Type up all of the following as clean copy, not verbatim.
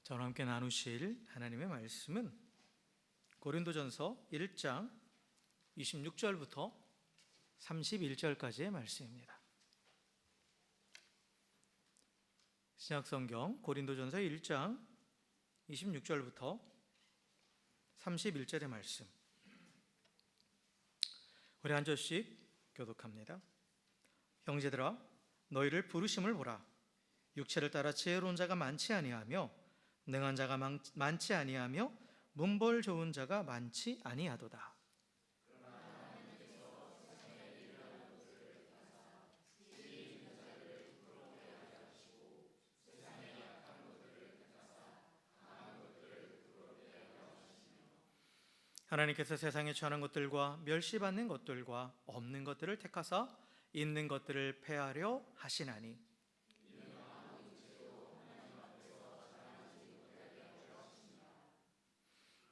저와 함께 나누실 하나님의 말씀은 고린도전서 1장 26절부터 31절까지의 말씀입니다. 신약성경 고린도전서 1장 26절부터 31절의 말씀, 우리 한 절씩 교독합니다. 형제들아, 너희를 부르심을 보라. 육체를 따라 지혜로운 자가 많지 아니하며 능한 자가 많지 아니하며 문벌 좋은 자가 많지 아니하도다. 하나님께서 세상에 처하는 것들과 멸시받는 것들과 없는 것들을 택하사 있는 것들을 폐하려 하시나니,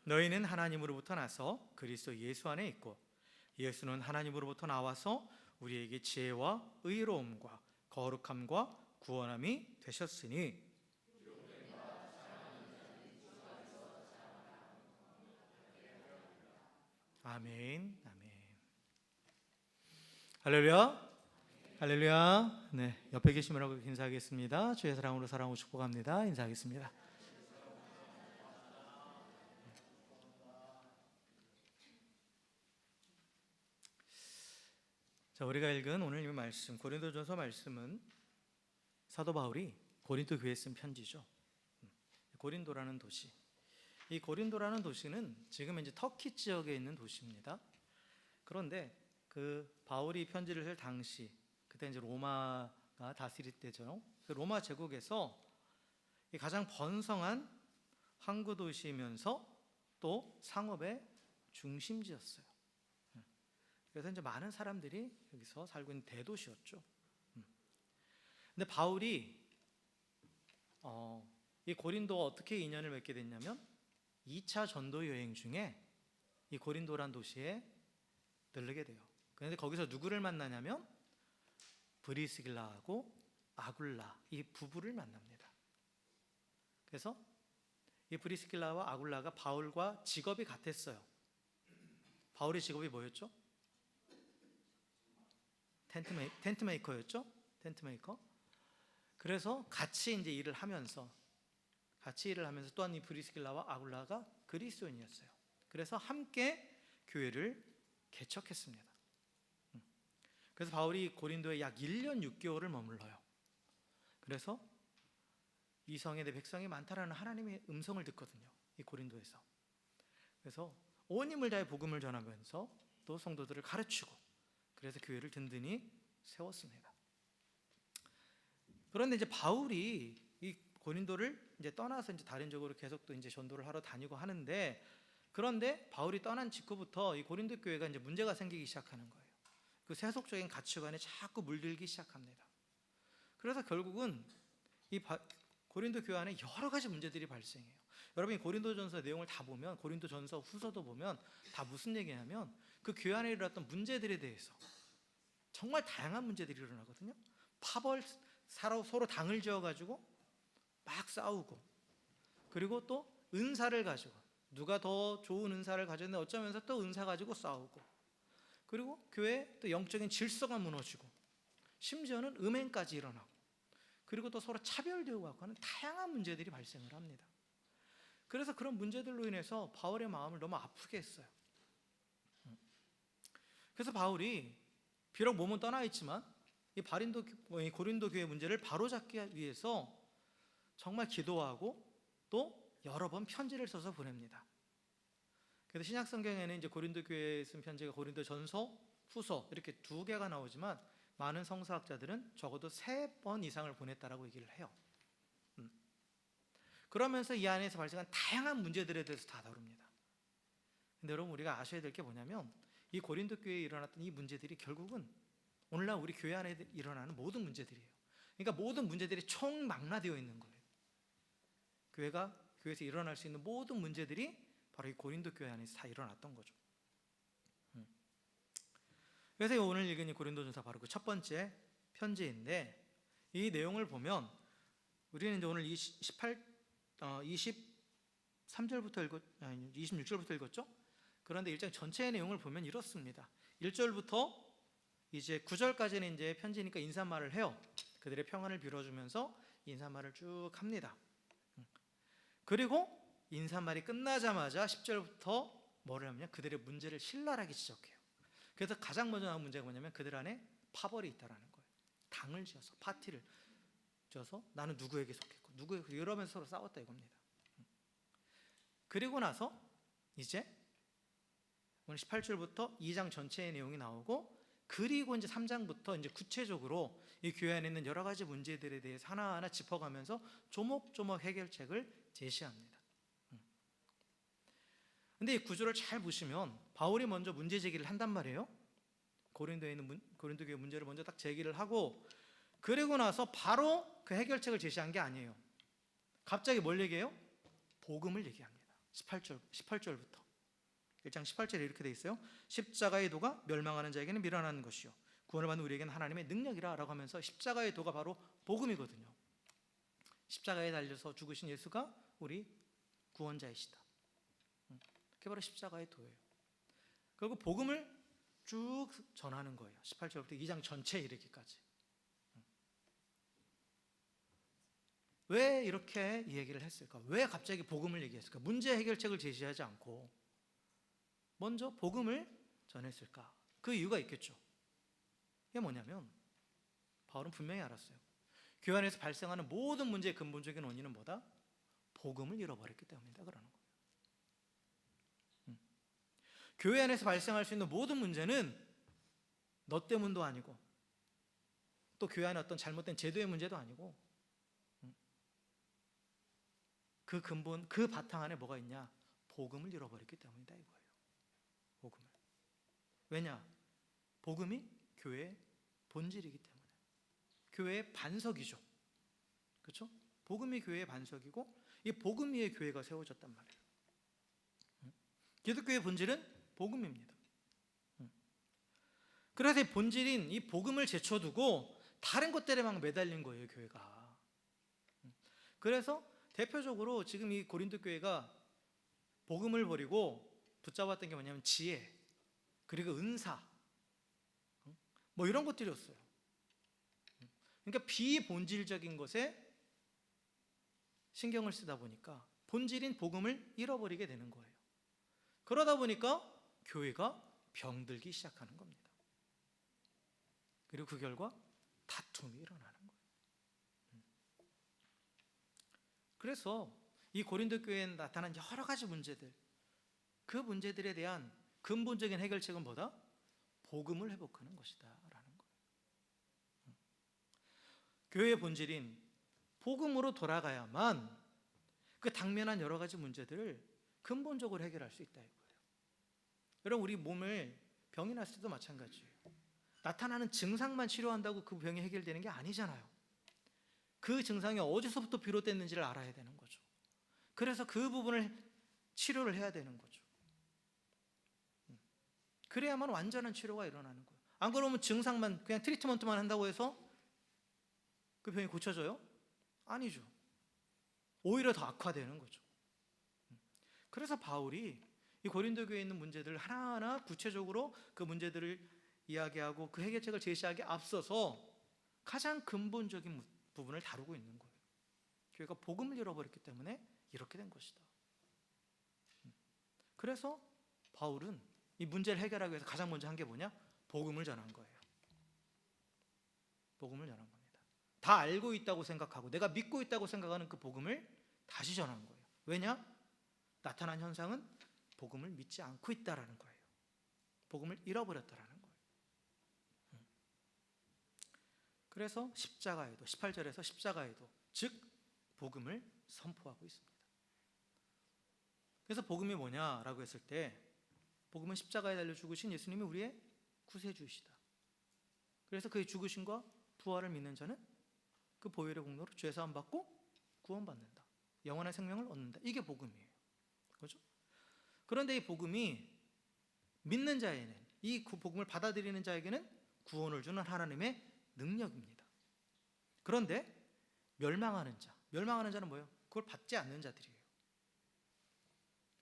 너희는 하나님으로부터 나서 그리스도 예수 안에 있고 예수는 하나님으로부터 나와서 우리에게 지혜와 의로움과 거룩함과 구원함이 되셨으니, 아멘. 아멘. 할렐루야. 할렐루야. 네, 옆에 계신 분하고 인사하겠습니다. 주의 사랑으로 사랑하고 축복합니다. 인사하겠습니다. 자, 우리가 읽은 오늘 이 말씀, 고린도전서 말씀은 사도 바울이 고린도 교회에 쓴 편지죠. 고린도라는 도시, 이 고린도라는 도시는 지금 이제 터키 지역에 있는 도시입니다. 그런데 그 바울이 편지를 쓸 당시, 그때 이제 로마가 다스릴 때죠. 그 로마 제국에서 가장 번성한 항구 도시이면서 또 상업의 중심지였어요. 그래서 이제 많은 사람들이 여기서 살고 있는 대도시였죠. 근데 바울이 이 고린도와 어떻게 인연을 맺게 됐냐면 2차 전도 여행 중에 이 고린도란 도시에 들르게 돼요. 그런데 거기서 누구를 만나냐면 브리스길라하고 아굴라, 이 부부를 만납니다. 그래서 이 브리스길라와 아굴라가 바울과 직업이 같았어요. 바울의 직업이 뭐였죠? 텐트 메이커였죠. 텐트 메이커. 그래서 같이 이제 일을 하면서 또한 이 브리스길라와 아굴라가 그리스도인이었어요. 그래서 함께 교회를 개척했습니다. 그래서 바울이 고린도에 약 1년 6개월을 머물러요. 그래서 이 성에 내 백성이 많다라는 하나님의 음성을 듣거든요, 이 고린도에서. 그래서 온 힘을 다해 복음을 전하면서 또 성도들을 가르치고, 그래서 교회를 든든히 세웠습니다. 그런데 이제 바울이 이 고린도를 이제 떠나서 이제 다른 쪽으로 계속 또 이제 전도를 하러 다니고 하는데, 그런데 바울이 떠난 직후부터 이 고린도 교회가 이제 문제가 생기기 시작하는 거예요. 그 세속적인 가치관에 자꾸 물들기 시작합니다. 그래서 결국은 이 고린도 교회 안에 여러 가지 문제들이 발생해요. 여러분이 고린도전서 내용을 다 보면, 고린도전서 후서도 보면 다 무슨 얘기냐면 그 교회 안에 일어났던 문제들에 대해서 정말 다양한 문제들이 일어나거든요. 파벌, 서로 당을 지어가지고 막 싸우고, 그리고 또 은사를 가지고 누가 더 좋은 은사를 가졌는데 어쩌면서 또 은사 가지고 싸우고, 그리고 교회의 또 영적인 질서가 무너지고, 심지어는 음행까지 일어나고, 그리고 또 서로 차별되고 하는 다양한 문제들이 발생을 합니다. 그래서 그런 문제들로 인해서 바울의 마음을 너무 아프게 했어요. 그래서 바울이 비록 몸은 떠나 있지만 이 고린도 교회 문제를 바로잡기 위해서 정말 기도하고 또 여러 번 편지를 써서 보냅니다. 그래서 신약 성경에는 이제 고린도 교회에 쓴 편지가 고린도전서, 후서 이렇게 2개가 나오지만 많은 성서학자들은 적어도 3번 이상을 보냈다라고 얘기를 해요. 그러면서 이 안에서 발생한 다양한 문제들에 대해서 다 다룹니다. 근데 여러분, 우리가 아셔야 될 게 뭐냐면 이 고린도 교회에 일어났던 이 문제들이 결국은 오늘날 우리 교회 안에 일어나는 모든 문제들이에요. 그러니까 모든 문제들이 총망라되어 있는 거예요. 교회에서 일어날 수 있는 모든 문제들이 바로 이 고린도 교회 안에서 다 일어났던 거죠. 그래서 오늘 읽은 이 고린도전서 바로 그 첫 번째 편지인데, 이 내용을 보면 우리는 이제 오늘 이 23절부터 26절부터 읽었죠? 그런데 1장 전체의 내용을 보면 이렇습니다. 1절부터 이제 9절까지는 이제 편지니까 인사말을 해요. 그들의 평안을 빌어주면서 인사말을 쭉 합니다. 그리고 인사말이 끝나자마자 10절부터 뭐를 하면 그들의 문제를 신랄하게 지적해요. 그래서 가장 먼저 나온 문제가 뭐냐면 그들 안에 파벌이 있다라는 거예요. 당을 지어서 파티를 지어서 나는 누구에게 속했고 누구에게 이러면서 서로 싸웠다 이겁니다. 그리고 나서 이제 오늘 18절부터 2장 전체의 내용이 나오고 그리고 이제 3장부터 이제 구체적으로 이 교회 안에 있는 여러 가지 문제들에 대해서 하나하나 짚어가면서 조목조목 해결책을 제시합니다. 근데 이 구조를 잘 보시면 바울이 먼저 문제 제기를 한단 말이에요. 고린도 교회 문제를 먼저 딱 제기를 하고 그리고 나서 바로 그 해결책을 제시한 게 아니에요. 갑자기 뭘 얘기해요? 복음을 얘기합니다. 18절부터 1장 18절에 이렇게 돼 있어요. 십자가의 도가 멸망하는 자에게는 미련한 것이요 구원을 받는 우리에게는 하나님의 능력이라 라고 하면서 십자가의 도가 바로 복음이거든요. 십자가에 달려서 죽으신 예수가 우리 구원자이시다. 그게 바로 십자가의 도예요. 그리고 복음을 쭉 전하는 거예요. 18절부터 2장 전체에 이르기까지. 왜 이렇게 이 얘기를 했을까? 왜 갑자기 복음을 얘기했을까? 문제 해결책을 제시하지 않고 먼저 복음을 전했을까? 그 이유가 있겠죠. 이게 뭐냐면 바울은 분명히 알았어요. 교회 안에서 발생하는 모든 문제의 근본적인 원인은 뭐다? 복음을 잃어버렸기 때문이다 그러는 거예요. 교회 안에서 발생할 수 있는 모든 문제는 너 때문도 아니고 또 교회 안에 어떤 잘못된 제도의 문제도 아니고 그 근본, 그 바탕 안에 뭐가 있냐? 복음을 잃어버렸기 때문이다 이거예요. 복음을. 왜냐? 복음이 교회의 본질이기 때문에. 교회의 반석이죠. 그렇죠? 복음이 교회의 반석이고 이 복음 위에 교회가 세워졌단 말이에요. 기독교의 본질은 복음입니다. 그래서 이 본질인 이 복음을 제쳐두고 다른 것들에 막 매달린 거예요, 교회가. 그래서 대표적으로 지금 이 고린도 교회가 복음을 버리고 붙잡았던 게 뭐냐면 지혜, 그리고 은사, 뭐 이런 것들이었어요. 그러니까 비본질적인 것에 신경을 쓰다 보니까 본질인 복음을 잃어버리게 되는 거예요. 그러다 보니까 교회가 병들기 시작하는 겁니다. 그리고 그 결과 다툼이 일어나는 거예요. 그래서 이 고린도 교회에 나타난 여러 가지 문제들, 그 문제들에 대한 근본적인 해결책은 뭐다? 복음을 회복하는 것이다 라는 거예요. 교회의 본질인 복음으로 돌아가야만 그 당면한 여러 가지 문제들을 근본적으로 해결할 수 있다 이거예요. 여러분, 우리 몸을 병이 났을 때도 마찬가지예요. 나타나는 증상만 치료한다고 그 병이 해결되는 게 아니잖아요. 그 증상이 어디서부터 비롯됐는지를 알아야 되는 거죠. 그래서 그 부분을 치료를 해야 되는 거죠. 그래야만 완전한 치료가 일어나는 거예요. 안 그러면 증상만 그냥 트리트먼트만 한다고 해서 그 병이 고쳐져요? 아니죠. 오히려 더 악화되는 거죠. 그래서 바울이 이 고린도 교회에 있는 문제들을 하나하나 구체적으로 그 문제들을 이야기하고 그 해결책을 제시하기에 앞서서 가장 근본적인 부분을 다루고 있는 거예요. 교회가 복음을 잃어버렸기 때문에 이렇게 된 것이다. 그래서 바울은 이 문제를 해결하기 위해서 가장 먼저 한 게 뭐냐? 복음을 전한 거예요. 복음을 전한 겁니다. 다 알고 있다고 생각하고 내가 믿고 있다고 생각하는 그 복음을 다시 전한 거예요. 왜냐? 나타난 현상은 복음을 믿지 않고 있다라는 거예요. 복음을 잃어버렸다라는 거예요. 그래서 십자가에도 18절에서 십자가에도 즉 복음을 선포하고 있습니다. 그래서 복음이 뭐냐라고 했을 때 복음은 십자가에 달려 죽으신 예수님이 우리의 구세주이시다. 그래서 그의 죽으심과 부활을 믿는 자는 그 보혈의 공로로 죄사함 받고 구원받는다. 영원한 생명을 얻는다. 이게 복음이에요. 그렇죠? 그런데 이 복음이 믿는 자에는, 이 복음을 받아들이는 자에게는 구원을 주는 하나님의 능력입니다. 그런데 멸망하는 자는 뭐예요? 그걸 받지 않는 자들이에요.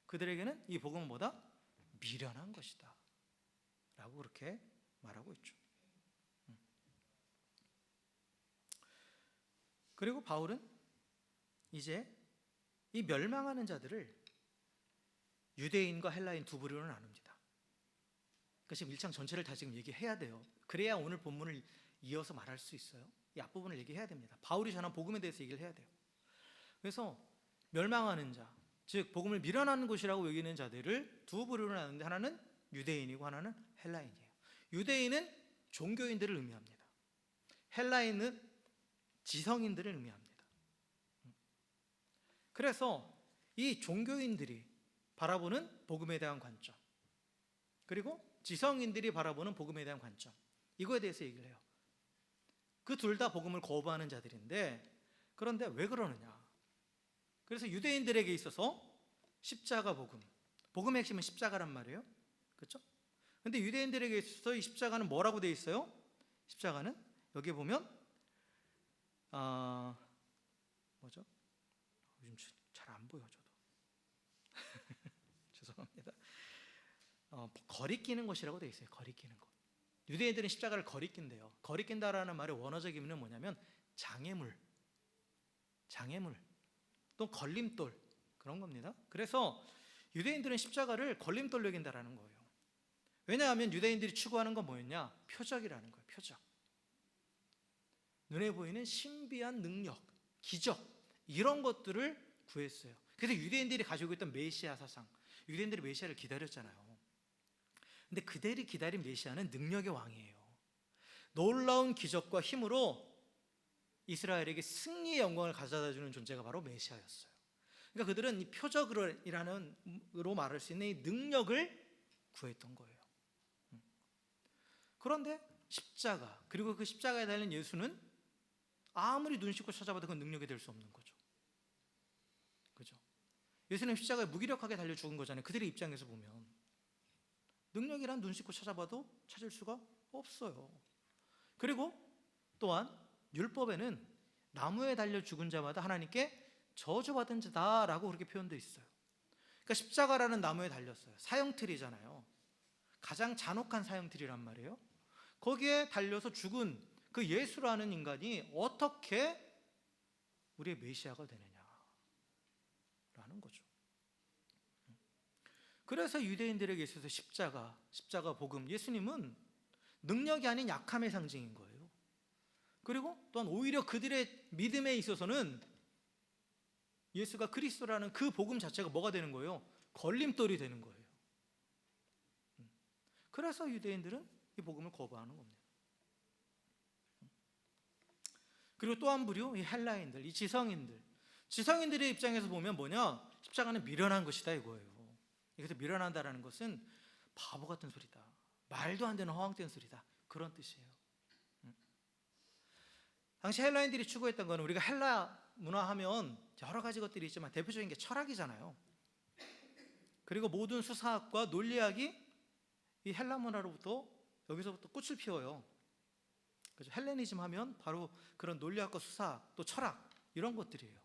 그들에게는 이 복음은 뭐다? 미련한 것이다 라고 그렇게 말하고 있죠. 그리고 바울은 이제 이 멸망하는 자들을 유대인과 헬라인 두 부류로 나눕니다. 그러니까 지금 1장 전체를 다 지금 얘기해야 돼요. 그래야 오늘 본문을 이어서 말할 수 있어요. 이 앞부분을 얘기해야 됩니다. 바울이 전한 복음에 대해서 얘기를 해야 돼요. 그래서 멸망하는 자, 즉 복음을 미련하는 곳이라고 여기는 자들을 두 부류로 나누는데, 하나는 유대인이고 하나는 헬라인이에요. 유대인은 종교인들을 의미합니다. 헬라인은 지성인들을 의미합니다. 그래서 이 종교인들이 바라보는 복음에 대한 관점, 그리고 지성인들이 바라보는 복음에 대한 관점, 이거에 대해서 얘기를 해요. 그 둘 다 복음을 거부하는 자들인데, 그런데 왜 그러느냐? 그래서 유대인들에게 있어서 십자가 복음, 복음의 핵심은 십자가란 말이에요. 그렇죠? 근데 유대인들에게 있어서 이 십자가는 뭐라고 되어 있어요? 십자가는 여기 보면 뭐죠? 요즘 잘 안 보여 저도. 죄송합니다. 거리끼는 것이라고 되어 있어요. 거리끼는 것. 유대인들은 십자가를 거리낀대요. 거리낀다라는 말의 원어적 의미는 뭐냐면 장애물, 또 걸림돌, 그런 겁니다. 그래서 유대인들은 십자가를 걸림돌로 여긴다라는 거예요. 왜냐하면 유대인들이 추구하는 건 뭐였냐? 표적이라는 거예요. 표적. 눈에 보이는 신비한 능력, 기적, 이런 것들을 구했어요. 그래서 유대인들이 가지고 있던 메시아 사상, 유대인들이 메시아를 기다렸잖아요. 근데 그들이 기다린 메시아는 능력의 왕이에요. 놀라운 기적과 힘으로 이스라엘에게 승리의 영광을 가져다 주는 존재가 바로 메시아였어요. 그러니까 그들은 이 표적으로 말할 수 있는 이 능력을 구했던 거예요. 그런데 십자가, 그리고 그 십자가에 달린 예수는 아무리 눈 씻고 찾아봐도 그 능력이 될 수 없는 거죠. 그죠? 예수님 십자가에 무기력하게 달려 죽은 거잖아요. 그들의 입장에서 보면 능력이란 눈 씻고 찾아봐도 찾을 수가 없어요. 그리고 또한 율법에는 나무에 달려 죽은 자마다 하나님께 저주받은 자다라고 그렇게 표현되어 있어요. 그러니까 십자가라는 나무에 달렸어요. 사형틀이잖아요. 가장 잔혹한 사형틀이란 말이에요. 거기에 달려서 죽은 그 예수라는 인간이 어떻게 우리의 메시아가 되느냐라는 거죠. 그래서 유대인들에게 있어서 십자가 복음, 예수님은 능력이 아닌 약함의 상징인 거예요. 그리고 또한 오히려 그들의 믿음에 있어서는 예수가 그리스도라는 그 복음 자체가 뭐가 되는 거예요? 걸림돌이 되는 거예요. 그래서 유대인들은 이 복음을 거부하는 겁니다. 그리고 또 한 부류, 이 헬라인들, 이 지성인들의 입장에서 보면 뭐냐? 십자가는 미련한 것이다 이거예요. 여기서 미련한다라는 것은 바보 같은 소리다, 말도 안 되는 허황된 소리다, 그런 뜻이에요. 당시 헬라인들이 추구했던 것은, 우리가 헬라 문화하면 여러 가지 것들이 있지만 대표적인 게 철학이잖아요. 그리고 모든 수사학과 논리학이 이 헬라 문화로부터, 여기서부터 꽃을 피워요. 그래서 헬레니즘 하면 바로 그런 논리학과 수사학, 또 철학, 이런 것들이에요.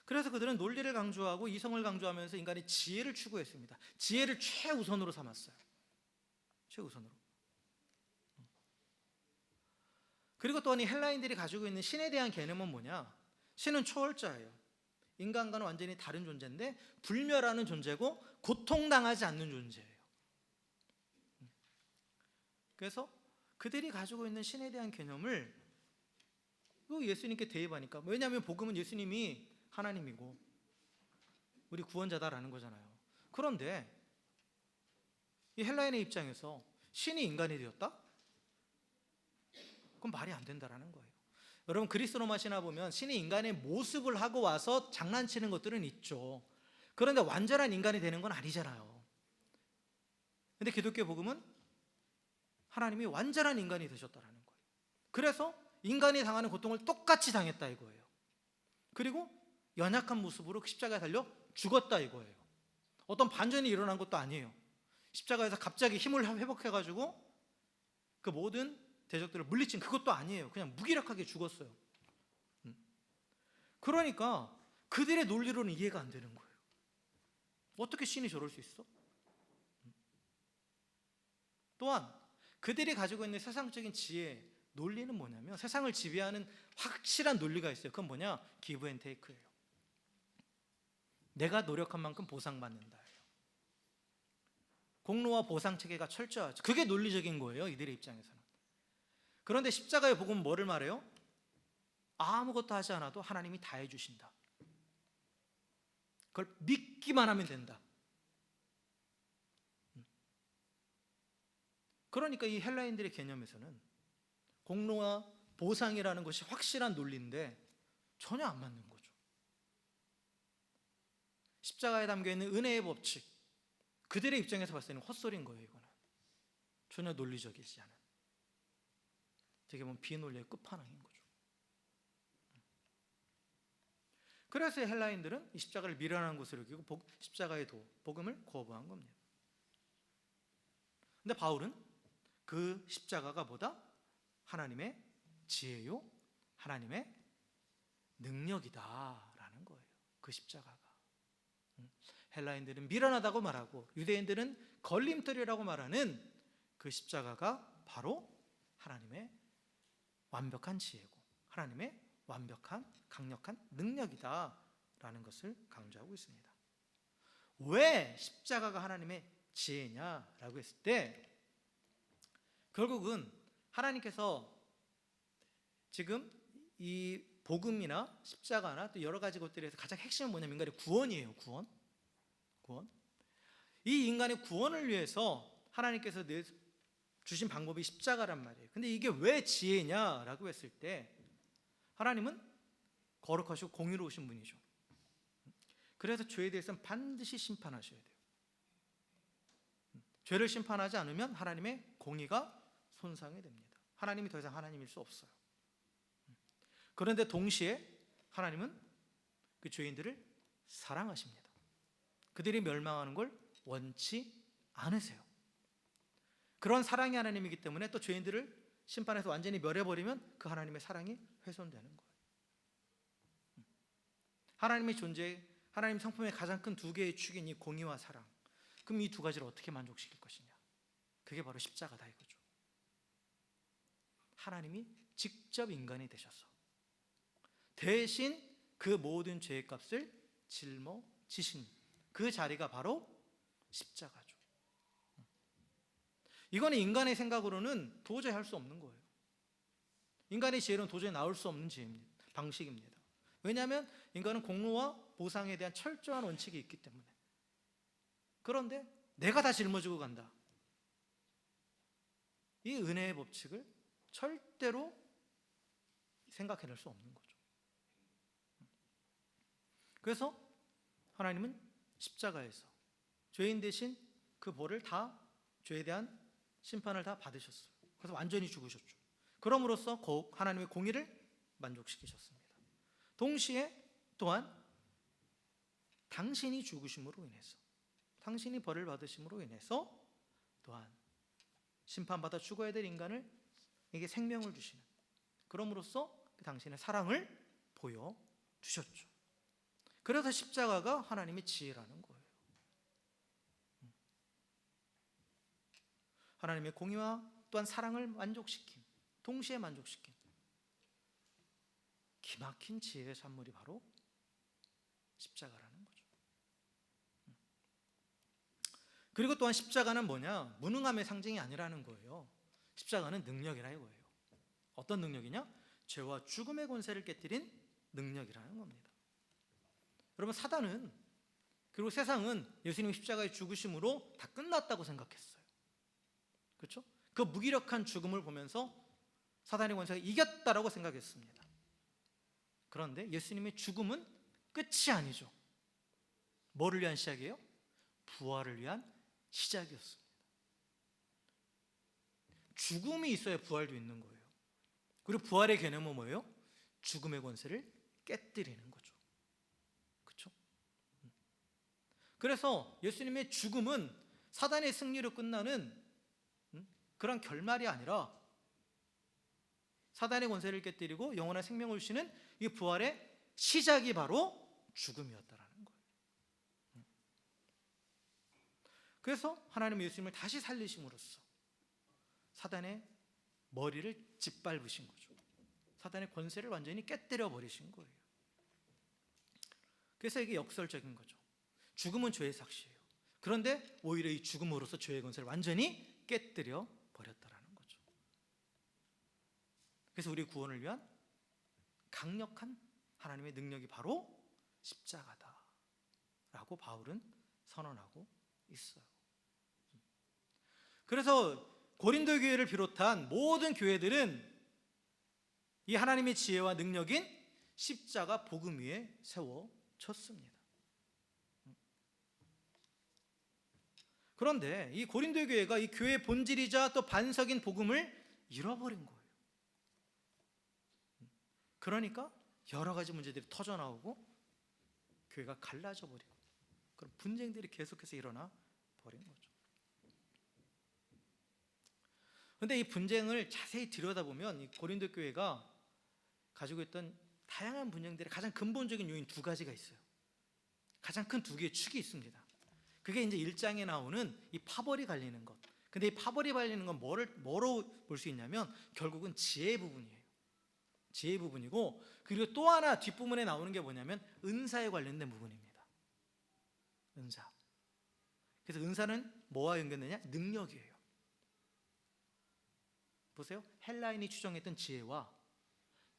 그래서 그들은 논리를 강조하고 이성을 강조하면서 인간의 지혜를 추구했습니다. 지혜를 최우선으로 삼았어요. 최우선으로. 그리고 또한 이 헬라인들이 가지고 있는 신에 대한 개념은 뭐냐? 신은 초월자예요. 인간과는 완전히 다른 존재인데 불멸하는 존재고 고통당하지 않는 존재예요. 그래서 그들이 가지고 있는 신에 대한 개념을 예수님께 대입하니까, 왜냐하면 복음은 예수님이 하나님이고 우리 구원자다라는 거잖아요. 그런데 이 헬라인의 입장에서 신이 인간이 되었다? 그건 말이 안 된다라는 거예요. 여러분, 그리스 로마 신화 보면 신이 인간의 모습을 하고 와서 장난치는 것들은 있죠. 그런데 완전한 인간이 되는 건 아니잖아요. 근데 기독교 복음은 하나님이 완전한 인간이 되셨다라는 거예요. 그래서 인간이 당하는 고통을 똑같이 당했다 이거예요. 그리고 연약한 모습으로 그 십자가에 달려 죽었다 이거예요. 어떤 반전이 일어난 것도 아니에요. 십자가에서 갑자기 힘을 회복해가지고 그 모든 대적들을 물리친 그것도 아니에요. 그냥 무기력하게 죽었어요. 그러니까 그들의 논리로는 이해가 안 되는 거예요. 어떻게 신이 저럴 수 있어? 또한 그들이 가지고 있는 세상적인 지혜, 논리는 뭐냐면, 세상을 지배하는 확실한 논리가 있어요. 그건 뭐냐? 기브 앤 테이크예요. 내가 노력한 만큼 보상받는다. 공로와 보상 체계가 철저하죠. 그게 논리적인 거예요, 이들의 입장에서는. 그런데 십자가의 복음은 뭐를 말해요? 아무것도 하지 않아도 하나님이 다 해주신다. 그걸 믿기만 하면 된다. 그러니까 이 헬라인들의 개념에서는 공로와 보상이라는 것이 확실한 논리인데 전혀 안 맞는 거죠. 십자가에 담겨있는 은혜의 법칙, 그들의 입장에서 봤을 때는 헛소리인 거예요. 이거는 전혀 논리적이지 않은, 되게 보면 비논리의 끝판왕인 거죠. 그래서 헬라인들은 이 십자가를 미련한 것으로 여기고 십자가의 복음을 거부한 겁니다. 근데 바울은 그 십자가가 뭐다? 하나님의 지혜요, 하나님의 능력이다라는 거예요. 그 십자가가. 헬라인들은 미련하다고 말하고 유대인들은 걸림돌이라고 말하는 그 십자가가 바로 하나님의 완벽한 지혜고 하나님의 완벽한 강력한 능력이다라는 것을 강조하고 있습니다. 왜 십자가가 하나님의 지혜냐라고 했을 때, 결국은 하나님께서 지금 이 복음이나 십자가나 또 여러 가지 것들에서 가장 핵심은 뭐냐면 인간의 구원이에요. 구원. 이 인간의 구원을 위해서 하나님께서 주신 방법이 십자가란 말이에요. 근데 이게 왜 지혜냐라고 했을 때, 하나님은 거룩하시고 공의로우신 분이죠. 그래서 죄에 대해서는 반드시 심판하셔야 돼요. 죄를 심판하지 않으면 하나님의 공의가 손상이 됩니다. 하나님이 더 이상 하나님일 수 없어요. 그런데 동시에 하나님은 그 죄인들을 사랑하십니다. 그들이 멸망하는 걸 원치 않으세요. 그런 사랑의 하나님이기 때문에 또 죄인들을 심판해서 완전히 멸해버리면 그 하나님의 사랑이 훼손되는 거예요. 하나님의 존재, 하나님 성품의 가장 큰 두 개의 축인 이 공의와 사랑, 그럼 이 두 가지를 어떻게 만족시킬 것이냐? 그게 바로 십자가다 이거죠. 하나님이 직접 인간이 되셔서 대신 그 모든 죄의 값을 짊어지신 그 자리가 바로 십자가죠. 이거는 인간의 생각으로는 도저히 할 수 없는 거예요. 인간의 지혜로는 도저히 나올 수 없는 방식입니다. 왜냐하면 인간은 공로와 보상에 대한 철저한 원칙이 있기 때문에. 그런데 내가 다 짊어지고 간다, 이 은혜의 법칙을 절대로 생각해낼 수 없는 거죠. 그래서 하나님은 십자가에서 죄인 대신 그 벌을 다, 죄에 대한 심판을 다 받으셨어요. 그래서 완전히 죽으셨죠. 그럼으로써 하나님의 공의를 만족시키셨습니다. 동시에 또한 당신이 죽으심으로 인해서, 당신이 벌을 받으심으로 인해서 또한 심판받아 죽어야 될 인간에게 생명을 주시는, 그럼으로써 그 당신의 사랑을 보여주셨죠. 그래서 십자가가 하나님의 지혜라는 거예요. 하나님의 공의와 또한 사랑을 만족시킨, 동시에 만족시킨 기막힌 지혜의 산물이 바로 십자가라는 거죠. 그리고 또한 십자가는 뭐냐? 무능함의 상징이 아니라는 거예요. 십자가는 능력이라 이거예요. 어떤 능력이냐? 죄와 죽음의 권세를 깨뜨린 능력이라는 겁니다. 여러분, 사단은, 그리고 세상은 예수님의 십자가의 죽으심으로 다 끝났다고 생각했어요. 그렇죠? 그 무기력한 죽음을 보면서 사단의 권세가 이겼다라고 생각했습니다. 그런데 예수님의 죽음은 끝이 아니죠. 뭐를 위한 시작이에요? 부활을 위한 시작이었습니다. 죽음이 있어야 부활도 있는 거예요. 그리고 부활의 개념은 뭐예요? 죽음의 권세를 깨뜨리는 거죠. 그렇죠? 그래서 예수님의 죽음은 사단의 승리로 끝나는 그런 결말이 아니라 사단의 권세를 깨뜨리고 영원한 생명을 주시는 이 부활의 시작이 바로 죽음이었다라는 거예요. 그래서 하나님 예수님을 다시 살리심으로써 사단의 머리를 짓밟으신 거죠. 사단의 권세를 완전히 깨뜨려 버리신 거예요. 그래서 이게 역설적인 거죠. 죽음은 죄의 삭시예요. 그런데 오히려 이 죽음으로써 죄의 권세를 완전히 깨뜨려 버렸다라는 거죠. 그래서 우리 구원을 위한 강력한 하나님의 능력이 바로 십자가다라고 바울은 선언하고 있어요. 그래서 고린도 교회를 비롯한 모든 교회들은 이 하나님의 지혜와 능력인 십자가 복음 위에 세워졌습니다. 그런데 이 고린도 교회가 이 교회의 본질이자 또 반석인 복음을 잃어버린 거예요. 그러니까 여러 가지 문제들이 터져나오고 교회가 갈라져 버리고 그런 분쟁들이 계속해서 일어나 버린 거죠. 그런데 이 분쟁을 자세히 들여다보면 이 고린도 교회가 가지고 있던 다양한 분쟁들의 가장 근본적인 요인 두 가지가 있어요. 가장 큰 두 개의 축이 있습니다. 그게 이제 1장에 나오는 이 파벌이 갈리는 것. 근데 이 파벌이 갈리는 건 뭐로 볼 수 있냐면 결국은 지혜의 부분이에요. 지혜의 부분이고, 그리고 또 하나 뒷부분에 나오는 게 뭐냐면 은사에 관련된 부분입니다. 은사. 그래서 은사는 뭐와 연결되냐? 능력이에요. 보세요. 헬라인이 추정했던 지혜와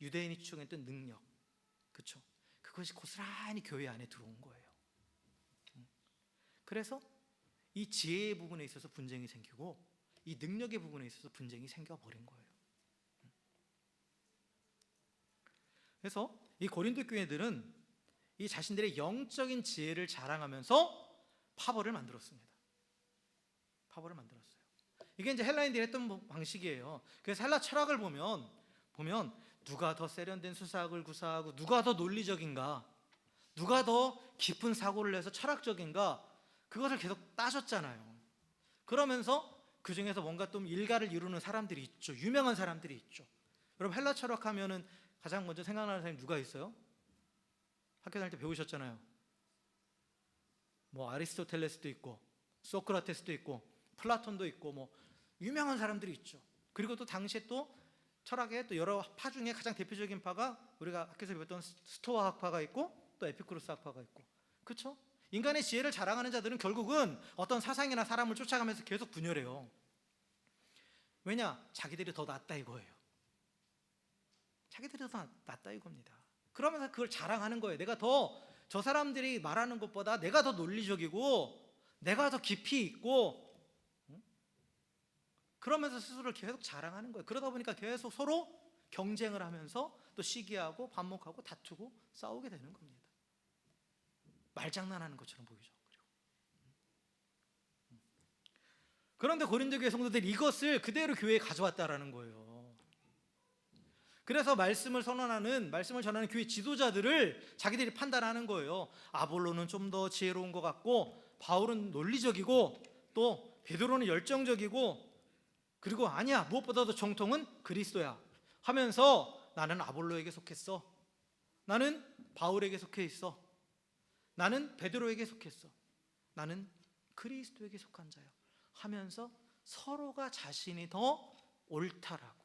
유대인이 추정했던 능력, 그렇죠? 그것이 고스란히 교회 안에 들어온 거예요. 그래서 이 지혜의 부분에 있어서 분쟁이 생기고 이 능력의 부분에 있어서 분쟁이 생겨버린 거예요. 그래서 이 고린도 교회들은 이 자신들의 영적인 지혜를 자랑하면서 파벌을 만들었습니다. 파벌을 만들었어요. 이게 이제 헬라인들이 했던 방식이에요. 그래서 헬라 철학을 보면 누가 더 세련된 수사학을 구사하고 누가 더 논리적인가, 누가 더 깊은 사고를 내서 철학적인가, 그것을 계속 따졌잖아요. 그러면서 그 중에서 뭔가 좀 일가를 이루는 사람들이 있죠. 유명한 사람들이 있죠. 여러분 헬라 철학하면은 가장 먼저 생각나는 사람이 누가 있어요? 학교 다닐 때 배우셨잖아요. 뭐 아리스토텔레스도 있고 소크라테스도 있고 플라톤도 있고 뭐 유명한 사람들이 있죠. 그리고 또 당시에 또 철학의 또 여러 파 중에 가장 대표적인 파가 우리가 학교에서 배웠던 스토아 학파가 있고 또 에피쿠로스 학파가 있고, 그렇죠? 인간의 지혜를 자랑하는 자들은 결국은 어떤 사상이나 사람을 쫓아가면서 계속 분열해요. 왜냐? 자기들이 더 낫다 이거예요. 자기들이 더 낫다 이겁니다. 그러면서 그걸 자랑하는 거예요. 내가 더 저 사람들이 말하는 것보다 내가 더 논리적이고 내가 더 깊이 있고, 그러면서 스스로를 계속 자랑하는 거예요. 그러다 보니까 계속 서로 경쟁을 하면서 또 시기하고 반목하고 다투고 싸우게 되는 겁니다. 말장난하는 것처럼 보이죠. 그런데 고린도 교회 성도들이 이것을 그대로 교회에 가져왔다라는 거예요. 그래서 말씀을 전하는 교회 지도자들을 자기들이 판단하는 거예요. 아볼로는 좀 더 지혜로운 것 같고, 바울은 논리적이고, 또 베드로는 열정적이고, 그리고 아니야, 무엇보다도 정통은 그리스도야 하면서 나는 아볼로에게 속했어, 나는 바울에게 속해 있어, 나는 베드로에게 속했어, 나는 그리스도에게 속한 자야 하면서 서로가 자신이 더 옳다라고,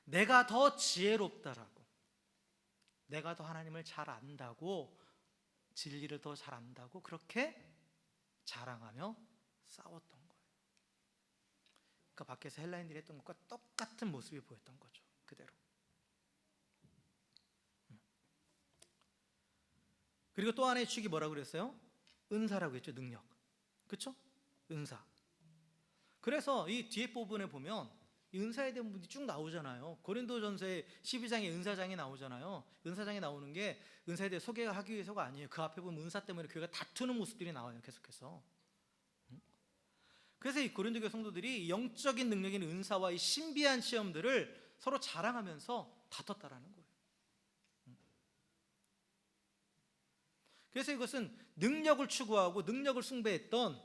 내가 더 지혜롭다라고, 내가 더 하나님을 잘 안다고, 진리를 더 잘 안다고 그렇게 자랑하며 싸웠던 거예요. 그러니까 밖에서 헬라인들이 했던 것과 똑같은 모습이 보였던 거죠. 그대로. 그리고 또 하나의 축이 뭐라고 그랬어요? 은사라고 했죠. 능력. 그렇죠? 은사. 그래서 이 뒤에 부분에 보면 이 은사에 대한 부분이 쭉 나오잖아요. 고린도전서의 12장에 은사장이 나오잖아요. 은사장이 나오는 게 은사에 대해 소개하기 위해서가 아니에요. 그 앞에 보면 은사 때문에 교회가 다투는 모습들이 나와요. 계속해서. 그래서 이 고린도 교회 성도들이 영적인 능력인 은사와 이 신비한 시험들을 서로 자랑하면서 다퉜다라는 거예요. 그래서 이것은 능력을 추구하고 능력을 숭배했던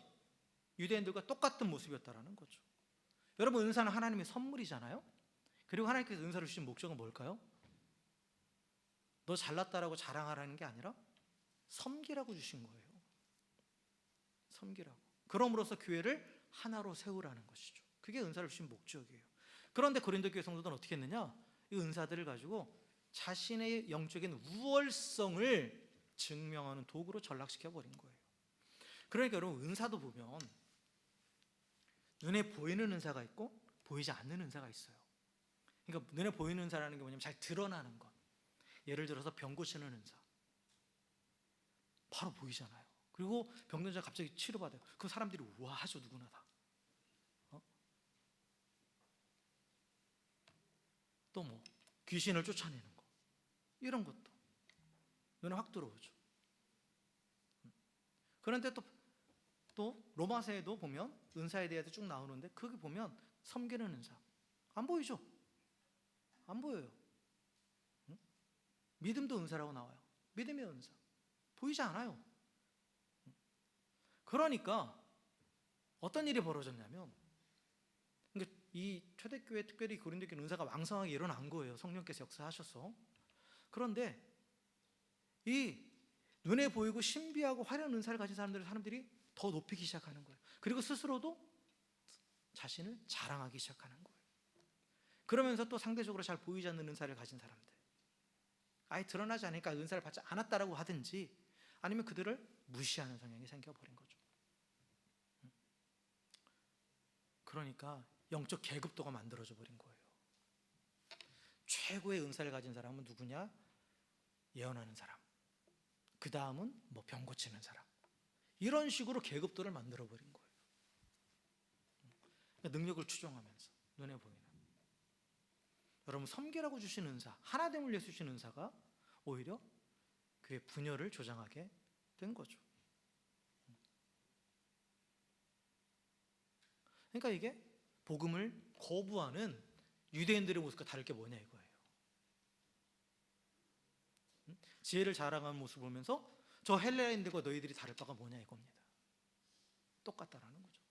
유대인들과 똑같은 모습이었다라는 거죠. 여러분, 은사는 하나님의 선물이잖아요. 그리고 하나님께서 은사를 주신 목적은 뭘까요? 너 잘났다라고 자랑하라는 게 아니라 섬기라고 주신 거예요. 섬기라고. 그럼으로써 교회를 하나로 세우라는 것이죠. 그게 은사를 주신 목적이에요. 그런데 고린도 교회 성도들은 어떻게 했느냐? 이 은사들을 가지고 자신의 영적인 우월성을 증명하는 도구로 전락시켜 버린 거예요. 그러니까 여러분, 은사도 보면 눈에 보이는 은사가 있고 보이지 않는 은사가 있어요. 그러니까 눈에 보이는 은사라는 게 뭐냐면 잘 드러나는 것. 예를 들어서 병 고치는 은사, 바로 보이잖아요. 그리고 병든 자 갑자기 치료받아요. 그럼 사람들이 우와 하죠. 누구나 다. 또 뭐 귀신을 쫓아내는 거, 이런 것도 눈에 확 들어오죠. 그런데 또 로마서에도 보면 은사에 대해서 쭉 나오는데, 거기 보면 섬기는 은사 안 보이죠? 안 보여요. 믿음도 은사라고 나와요. 믿음의 은사 보이지 않아요. 그러니까 어떤 일이 벌어졌냐면, 그러니까 이 초대교회, 특별히 고린도 교회 은사가 왕성하게 일어난 거예요. 성령께서 역사하셔서. 그런데 이 눈에 보이고 신비하고 화려한 은사를 가진 사람들이 더 높이기 시작하는 거예요. 그리고 스스로도 자신을 자랑하기 시작하는 거예요. 그러면서 또 상대적으로 잘 보이지 않는 은사를 가진 사람들, 아예 드러나지 않으니까 은사를 받지 않았다라고 하든지, 아니면 그들을 무시하는 성향이 생겨버린 거죠. 그러니까 영적 계급도가 만들어져 버린 거예요. 최고의 은사를 가진 사람은 누구냐? 예언하는 사람. 그 다음은 뭐 병 고치는 사람. 이런 식으로 계급도를 만들어 버린 거예요. 능력을 추종하면서 눈에 보이는. 여러분, 섬기라고 주신 은사, 하나됨을 위해서 주신 은사가 오히려 그의 분열을 조장하게 된 거죠. 그러니까 이게 복음을 거부하는 유대인들의 모습과 다를 게 뭐냐 이거예요. 지혜를 자랑하는 모습을 보면서 저 헬라인들과 너희들이 다를 바가 뭐냐 이겁니다. 똑같다라는 거죠.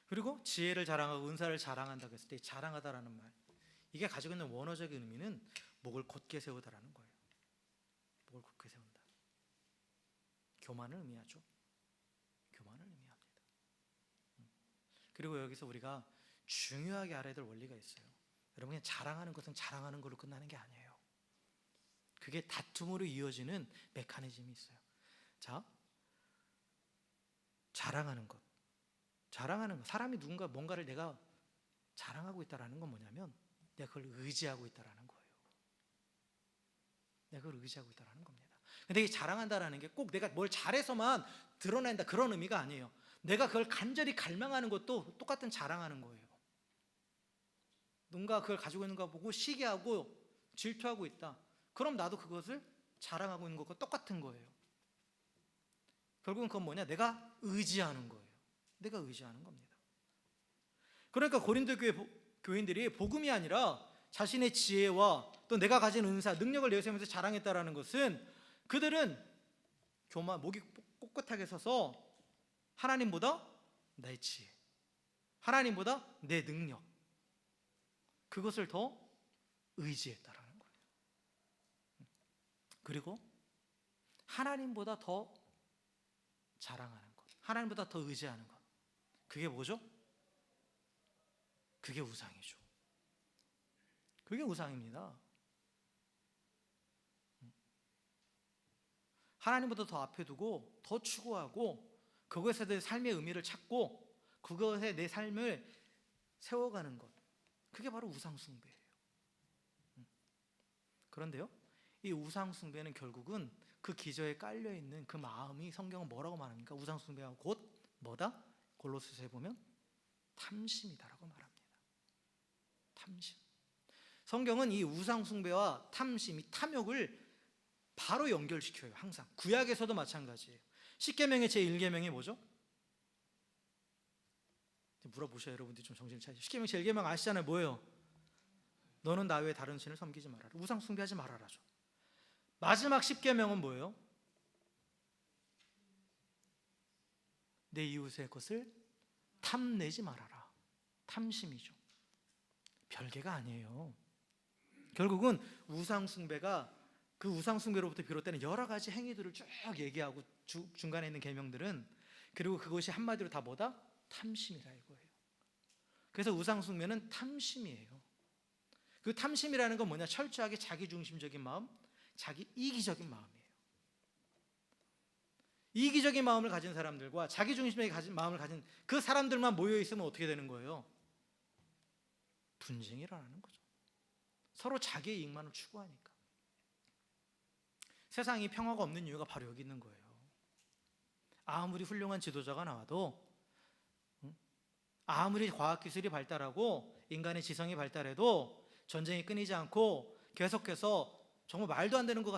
그리고 지혜를 자랑하고 은사를 자랑한다고 했을 때, 자랑하다라는 말, 이게 가지고 있는 원어적인 의미는 목을 곧게 세우다라는 거예요. 목을 곧게 세운다. 교만을 의미하죠. 교만을 의미합니다. 그리고 여기서 우리가 중요하게 알아야 될 원리가 있어요. 여러분, 그냥 자랑하는 것은 자랑하는 걸로 끝나는 게 아니에요. 그게 다툼으로 이어지는 메커니즘이 있어요. 자, 자랑하는 것. 사람이 누군가 뭔가를 내가 자랑하고 있다라는 건 뭐냐면, 내가 그걸 의지하고 있다라는 거예요. 내가 그걸 의지하고 있다라는 겁니다. 근데 이 자랑한다라는 게 꼭 내가 뭘 잘해서만 드러낸다, 그런 의미가 아니에요. 내가 그걸 간절히 갈망하는 것도 똑같은 자랑하는 거예요. 누군가 그걸 가지고 있는 거 보고 시기하고 질투하고 있다, 그럼 나도 그것을 자랑하고 있는 것과 똑같은 거예요. 결국은 그건 뭐냐? 내가 의지하는 거예요. 내가 의지하는 겁니다. 그러니까 고린도 교인들이 복음이 아니라 자신의 지혜와 또 내가 가진 은사, 능력을 내세우면서 자랑했다라는 것은, 그들은 목이 꼿꼿하게 서서 하나님보다 나의 지혜, 하나님보다 내 능력, 그것을 더 의지했다라는 거예요. 그리고 하나님보다 더 자랑하는 것, 하나님보다 더 의지하는 것, 그게 뭐죠? 그게 우상이죠. 그게 우상입니다. 하나님보다 더 앞에 두고 더 추구하고 그것에 대해 삶의 의미를 찾고 그것에 내 삶을 세워가는 것, 그게 바로 우상숭배예요. 그런데요, 이 우상숭배는 결국은 그 기저에 깔려있는 그 마음이, 성경은 뭐라고 말합니까? 우상숭배가 곧 뭐다? 골로새서에 보면 탐심이다라고 말합니다. 탐심. 성경은 이 우상숭배와 탐심, 이 탐욕을 바로 연결시켜요. 항상 구약에서도 마찬가지예요. 십계명의 제1계명이 뭐죠? 물어보셔요. 여러분들이 좀 정신을 차리세요. 십계명 제1계명 아시잖아요. 뭐예요? 너는 나 외에 다른 신을 섬기지 말아라. 우상숭배하지 말아라죠. 마지막 십계명은 뭐예요? 내 이웃의 것을 탐내지 말아라. 탐심이죠. 별개가 아니에요. 결국은 우상숭배가, 그 우상숭배로부터 비롯되는 여러 가지 행위들을 쭉 얘기하고 중간에 있는 계명들은, 그리고 그것이 한마디로 다 뭐다? 탐심이라 이거예요. 그래서 우상숭배는 탐심이에요. 그 탐심이라는 건 뭐냐? 철저하게 자기중심적인 마음, 자기 이기적인 마음이에요. 이기적인 마음을 가진 사람들과 자기중심적인 마음을 가진 그 사람들만 모여 있으면 어떻게 되는 거예요? 분쟁이 일어나는 거죠. 서로 자기의 이익만을 추구하니까. 세상이 평화가 없는 이유가 바로 여기 있는 거예요. 아무리 훌륭한 지도자가 나와도, 아무리 과학기술이 발달하고 인간의 지성이 발달해도 전쟁이 끊이지 않고 계속해서 정말 말도 안 되는 것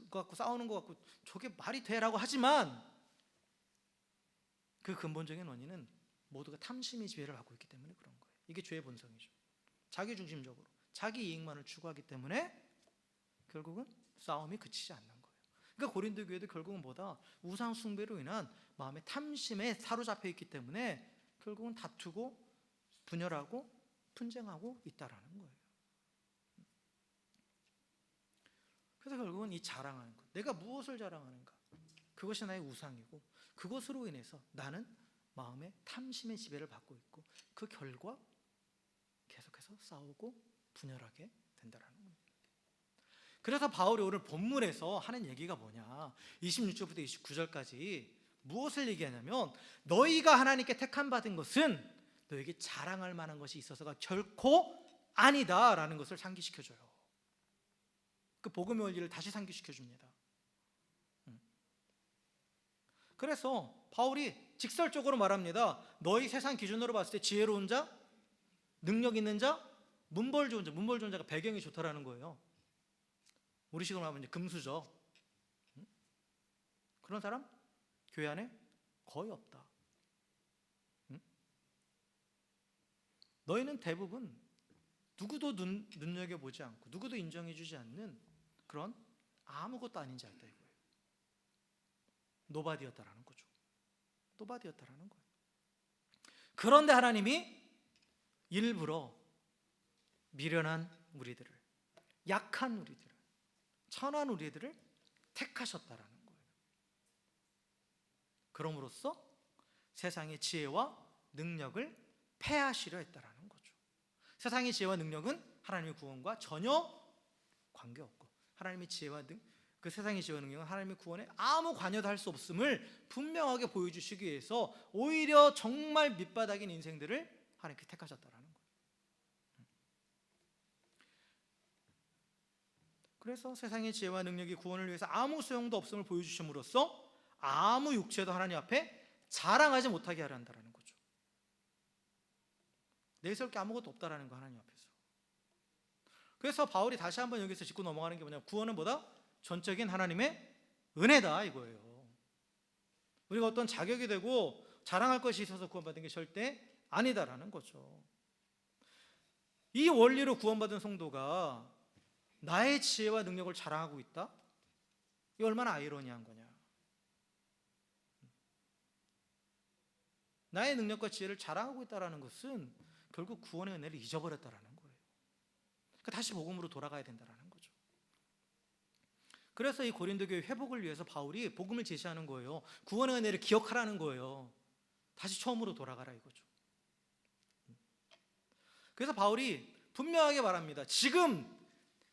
같고 싸우는 것 같고 저게 말이 돼라고 하지만, 그 근본적인 원인은 모두가 탐심의 지배를 받고 있기 때문에 그런 거예요. 이게 죄의 본성이죠. 자기중심적으로 자기 이익만을 추구하기 때문에 결국은 싸움이 그치지 않는 거예요. 그러니까 고린도 교회도 결국은 뭐다? 우상 숭배로 인한 마음의 탐심에 사로잡혀 있기 때문에 결국은 다투고 분열하고 분쟁하고 있다라는 거예요. 그래서 결국은 이 자랑하는 것, 내가 무엇을 자랑하는가, 그것이 나의 우상이고, 그것으로 인해서 나는 마음의 탐심의 지배를 받고 있고, 그 결과 계속해서 싸우고 분열하게 된다라는 겁니다. 그래서 바울이 오늘 본문에서 하는 얘기가 뭐냐, 26절부터 29절까지 무엇을 얘기하냐면, 너희가 하나님께 택함 받은 것은 너에게 자랑할 만한 것이 있어서가 결코 아니다라는 것을 상기시켜줘요. 그 복음의 원리를 다시 상기시켜줍니다. 그래서 바울이 직설적으로 말합니다. 너희 세상 기준으로 봤을 때 지혜로운 자, 능력 있는 자, 문벌 좋은 자, 문벌 좋은 자가 배경이 좋다라는 거예요. 우리식으로 하면 이제 금수저. 그런 사람 교회 안에 거의 없다. 너희는 대부분 누구도 눈여겨보지 않고 누구도 인정해주지 않는 그런 아무것도 아닌 자였다 이거예요. 노바디였다라는 거죠. 노바디였다라는 거예요. 그런데 하나님이 일부러 미련한 우리들을, 약한 우리들을, 천한 우리들을 택하셨다라는 거예요. 그럼으로써 세상의 지혜와 능력을 패하시려 했다라는 거죠. 세상의 지혜와 능력은 하나님의 구원과 전혀 관계없고, 하나님의 지혜와 그 세상의 지혜와 능력은 하나님의 구원에 아무 관여도 할 수 없음을 분명하게 보여주시기 위해서 오히려 정말 밑바닥인 인생들을 하나님께 택하셨다라는 거예요. 그래서 세상의 지혜와 능력이 구원을 위해서 아무 소용도 없음을 보여주심으로써 아무 육체도 하나님 앞에 자랑하지 못하게 하려 한다는 거죠. 내세울 게 아무것도 없다라는 거, 하나님 앞에서. 그래서 바울이 다시 한번 여기서 짚고 넘어가는 게 뭐냐면, 구원은 뭐다? 전적인 하나님의 은혜다 이거예요. 우리가 어떤 자격이 되고 자랑할 것이 있어서 구원받은 게 절대 아니다라는 거죠. 이 원리로 구원받은 성도가 나의 지혜와 능력을 자랑하고 있다? 이 얼마나 아이러니한 거냐. 나의 능력과 지혜를 자랑하고 있다는 것은 결국 구원의 은혜를 잊어버렸다는 거예요. 그러니까 다시 복음으로 돌아가야 된다는 거죠. 그래서 이 고린도 교회 회복을 위해서 바울이 복음을 제시하는 거예요. 구원의 은혜를 기억하라는 거예요. 다시 처음으로 돌아가라 이거죠. 그래서 바울이 분명하게 말합니다. 지금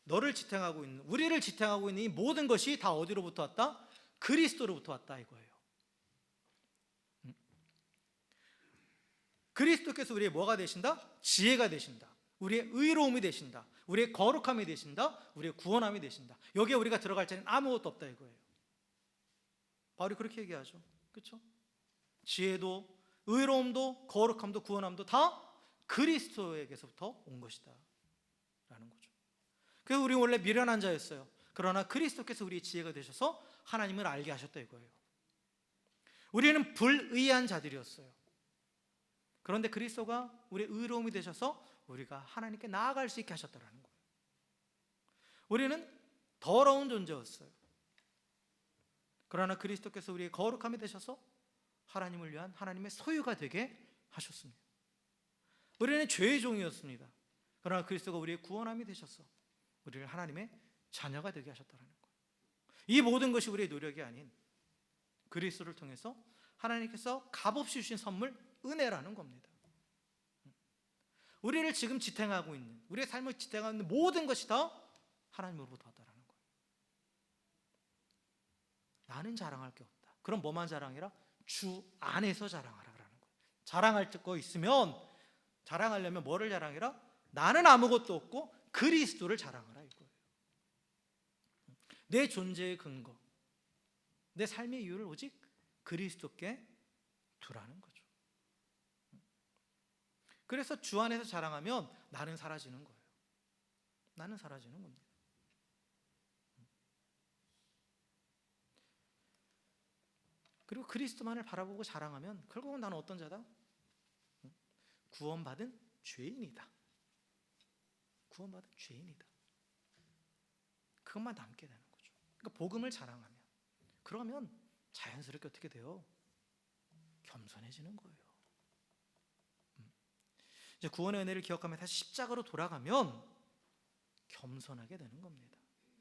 너를 지탱하고 있는, 우리를 지탱하고 있는 이 모든 것이 다 어디로부터 왔다? 그리스도로부터 왔다 이거예요. 그리스도께서 우리의 뭐가 되신다? 지혜가 되신다. 우리의 의로움이 되신다. 우리의 거룩함이 되신다. 우리의 구원함이 되신다. 여기에 우리가 들어갈 자는 아무것도 없다 이거예요. 바울이 그렇게 얘기하죠. 그렇죠? 지혜도 의로움도 거룩함도 구원함도 다 그리스도에게서부터 온 것이다 라는 거죠. 그래서 우리 원래 미련한 자였어요. 그러나 그리스도께서 우리의 지혜가 되셔서 하나님을 알게 하셨다 이거예요. 우리는 불의한 자들이었어요. 그런데 그리스도가 우리의 의로움이 되셔서 우리가 하나님께 나아갈 수 있게 하셨다는 거예요. 우리는 더러운 존재였어요. 그러나 그리스도께서 우리의 거룩함이 되셔서 하나님을 위한 하나님의 소유가 되게 하셨습니다. 우리는 죄의 종이었습니다. 그러나 그리스도가 우리의 구원함이 되셔서 우리를 하나님의 자녀가 되게 하셨다는 거예요. 이 모든 것이 우리의 노력이 아닌 그리스도를 통해서 하나님께서 값없이 주신 선물, 은혜라는 겁니다. 우리를 지금 지탱하고 있는, 우리의 삶을 지탱하고 있는 모든 것이 다 하나님으로부터 왔다는 거예요. 나는 자랑할 게 없다. 그럼 뭐만 자랑해라? 주 안에서 자랑하라는 거예요. 자랑할 거 있으면, 자랑하려면 뭐를 자랑해라? 나는 아무것도 없고 그리스도를 자랑하라 이거예요. 내 존재의 근거, 내 삶의 이유를 오직 그리스도께 두라는 거죠. 그래서 주 안에서 자랑하면 나는 사라지는 거예요. 나는 사라지는 겁니다. 그리고 그리스도만을 바라보고 자랑하면 결국은 나는 어떤 자다? 구원받은 죄인이다. 구원받은 죄인이다. 그것만 남게 되는 거죠. 그러니까 복음을 자랑하면, 그러면 자연스럽게 어떻게 돼요? 겸손해지는 거예요. 이제 구원의 은혜를 기억하며 다시 십자가로 돌아가면 겸손하게 되는 겁니다.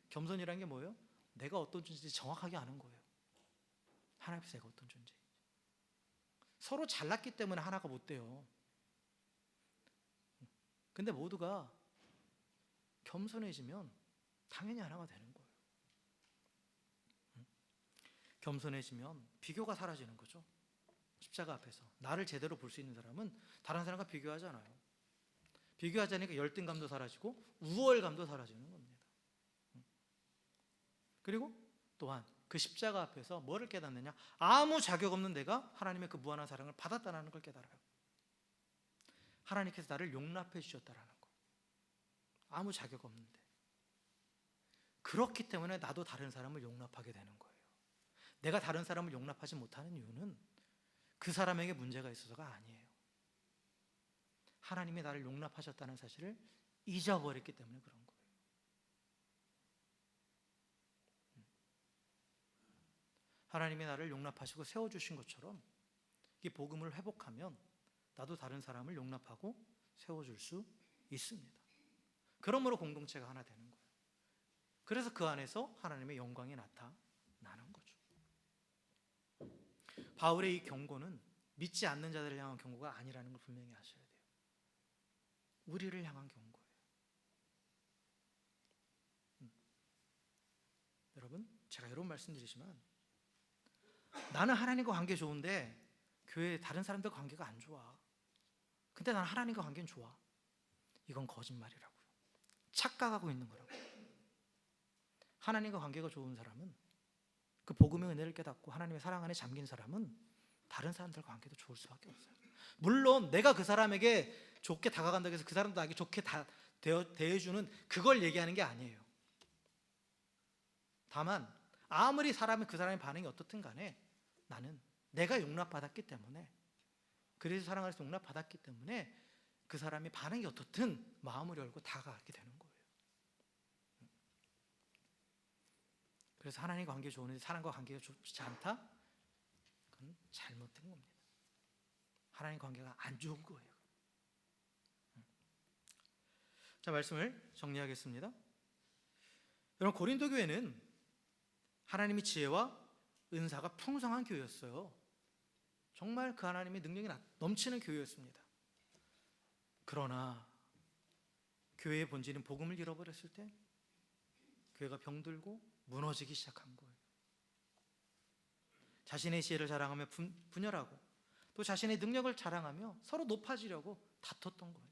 겸손이라는 게 뭐예요? 내가 어떤 존재인지 정확하게 아는 거예요. 하나님께서 내가 어떤 존재인지. 서로 잘났기 때문에 하나가 못 돼요. 근데 모두가 겸손해지면 당연히 하나가 되는 거예요. 겸손해지면 비교가 사라지는 거죠. 십자가 앞에서 나를 제대로 볼 수 있는 사람은 다른 사람과 비교하지 않아요. 비교하지 않으니까 열등감도 사라지고 우월감도 사라지는 겁니다. 그리고 또한 그 십자가 앞에서 뭐를 깨닫느냐? 아무 자격 없는 내가 하나님의 그 무한한 사랑을 받았다는 걸 깨달아요. 하나님께서 나를 용납해 주셨다는 거. 아무 자격 없는데. 그렇기 때문에 나도 다른 사람을 용납하게 되는 거예요. 내가 다른 사람을 용납하지 못하는 이유는 그 사람에게 문제가 있어서가 아니에요. 하나님이 나를 용납하셨다는 사실을 잊어버렸기 때문에 그런 거예요. 하나님이 나를 용납하시고 세워주신 것처럼 이 복음을 회복하면 나도 다른 사람을 용납하고 세워줄 수 있습니다. 그러므로 공동체가 하나 되는 거예요. 그래서 그 안에서 하나님의 영광이 나타나는 거죠. 바울의 이 경고는 믿지 않는 자들을 향한 경고가 아니라는 걸 분명히 아셔야 돼요. 우리를 향한 경고예요. 여러분, 제가 여러 번 말씀드리지만 나는 하나님과 관계 좋은데 교회 다른 사람들과 관계가 안 좋아. 근데 나는 하나님과 관계는 좋아. 이건 거짓말이라고요. 착각하고 있는 거라고요. 하나님과 관계가 좋은 사람은, 그 복음의 은혜를 깨닫고 하나님의 사랑 안에 잠긴 사람은 다른 사람들과 관계도 좋을 수밖에 없어요. 물론 내가 그 사람에게 좋게 다가간다고 해서 그 사람도 나에게 좋게 대해주는 그걸 얘기하는 게 아니에요. 다만 아무리 그 사람의 반응이 어떻든 간에 나는 내가 용납받았기 때문에, 그래서 사랑 안에서 용납받았기 때문에 그 사람의 반응이 어떻든 마음을 열고 다가가게 되는 거예요. 그래서 하나님과 관계 좋은데 사람과 관계가 좋지 않다? 그건 잘못된 겁니다. 하나님 관계가 안 좋은 거예요. 자, 말씀을 정리하겠습니다. 여러분, 고린도 교회는 하나님의 지혜와 은사가 풍성한 교회였어요. 정말 그 하나님의 능력이 넘치는 교회였습니다. 그러나 교회의 본질인 복음을 잃어버렸을 때 교회가 병들고 무너지기 시작한 거예요. 자신의 지혜를 자랑하며 분열하고 또 자신의 능력을 자랑하며 서로 높아지려고 다퉜던 거예요.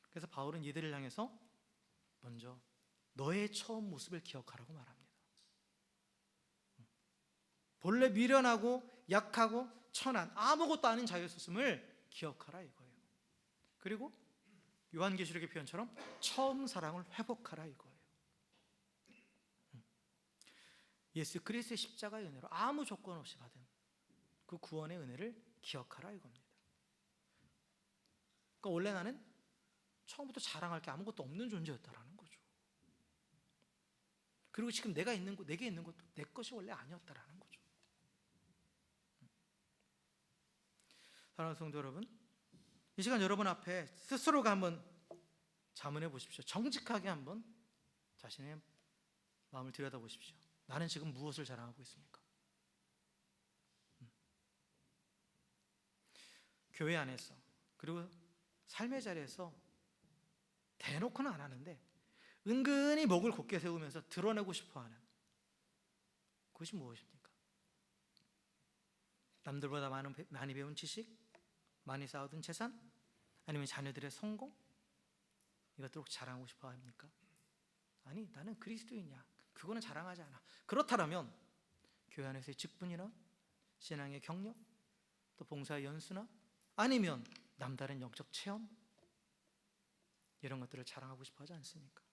그래서 바울은 이들을 향해서 먼저 너의 처음 모습을 기억하라고 말합니다. 본래 미련하고 약하고 천한 아무것도 아닌 자였음을 기억하라 이거예요. 그리고 요한계시록의 표현처럼 처음 사랑을 회복하라 이거예요. 예수 그리스도의 십자가의 은혜로 아무 조건 없이 받은 그 구원의 은혜를 기억하라 이겁니다. 그러니까 원래 나는 처음부터 자랑할 게 아무것도 없는 존재였다라는 거죠. 그리고 지금 내게 있는 것도 내 것이 원래 아니었다라는 거죠. 사랑하는 성도 여러분, 이 시간 여러분 앞에 스스로가 한번 자문해 보십시오. 정직하게 한번 자신의 마음을 들여다보십시오. 나는 지금 무엇을 자랑하고 있습니까? 교회 안에서 그리고 삶의 자리에서 대놓고는 안 하는데 은근히 목을 곧게 세우면서 드러내고 싶어하는 그것이 무엇입니까? 남들보다 많이 배운 지식? 많이 쌓아둔 재산? 아니면 자녀들의 성공? 이것들을 자랑하고 싶어 합니까? 아니, 나는 그리스도인이야. 그거는 자랑하지 않아. 그렇다면 교회 안에서의 직분이나 신앙의 경력, 또 봉사의 연수나 아니면 남다른 영적 체험, 이런 것들을 자랑하고 싶어 하지 않습니까?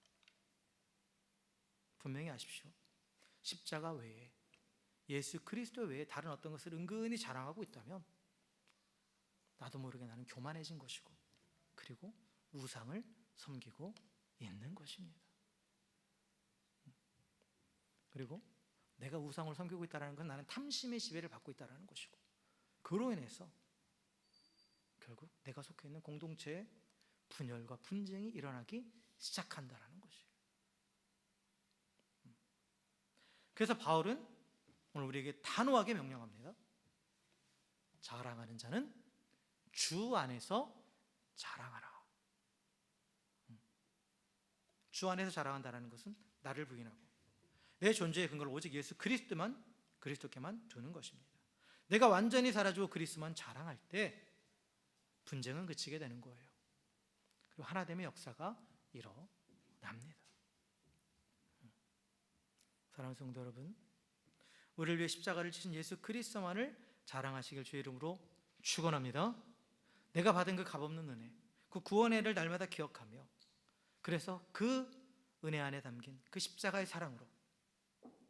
분명히 아십시오. 십자가 외에, 예수 그리스도 외에 다른 어떤 것을 은근히 자랑하고 있다면 나도 모르게 나는 교만해진 것이고, 그리고 우상을 섬기고 있는 것입니다. 그리고 내가 우상을 섬기고 있다는 건 나는 탐심의 지배를 받고 있다는 것이고, 그로 인해서 결국 내가 속해 있는 공동체에 분열과 분쟁이 일어나기 시작한다는 것이에요. 그래서 바울은 오늘 우리에게 단호하게 명령합니다. 자랑하는 자는 주 안에서 자랑하라. 주 안에서 자랑한다는 것은 나를 부인하고 내 존재의 근거를 오직 예수 그리스도께만 두는 것입니다. 내가 완전히 사라지고 그리스도만 자랑할 때 분쟁은 그치게 되는 거예요. 그리고 하나됨의 역사가 일어납니다. 사랑하는 성도 여러분, 우리를 위해 십자가를 지신 예수 그리스도만을 자랑하시길 주의 이름으로 축원합니다. 내가 받은 그 값없는 은혜, 그 구원의 은혜를 날마다 기억하며, 그래서 그 은혜 안에 담긴 그 십자가의 사랑으로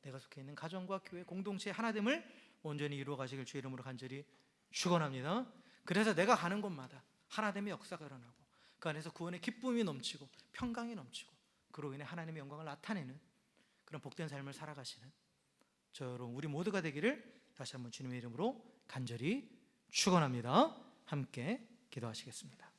내가 속해 있는 가정과 교회 공동체의 하나됨을 온전히 이루어 가시길 주의 이름으로 간절히 축원합니다. 그래서 내가 가는 곳마다 하나됨의 역사가 일어나고 그 안에서 구원의 기쁨이 넘치고 평강이 넘치고 그로 인해 하나님의 영광을 나타내는 그런 복된 삶을 살아가시는 저 여러분 우리 모두가 되기를 다시 한번 주님의 이름으로 간절히 축원합니다. 함께 기도하시겠습니다.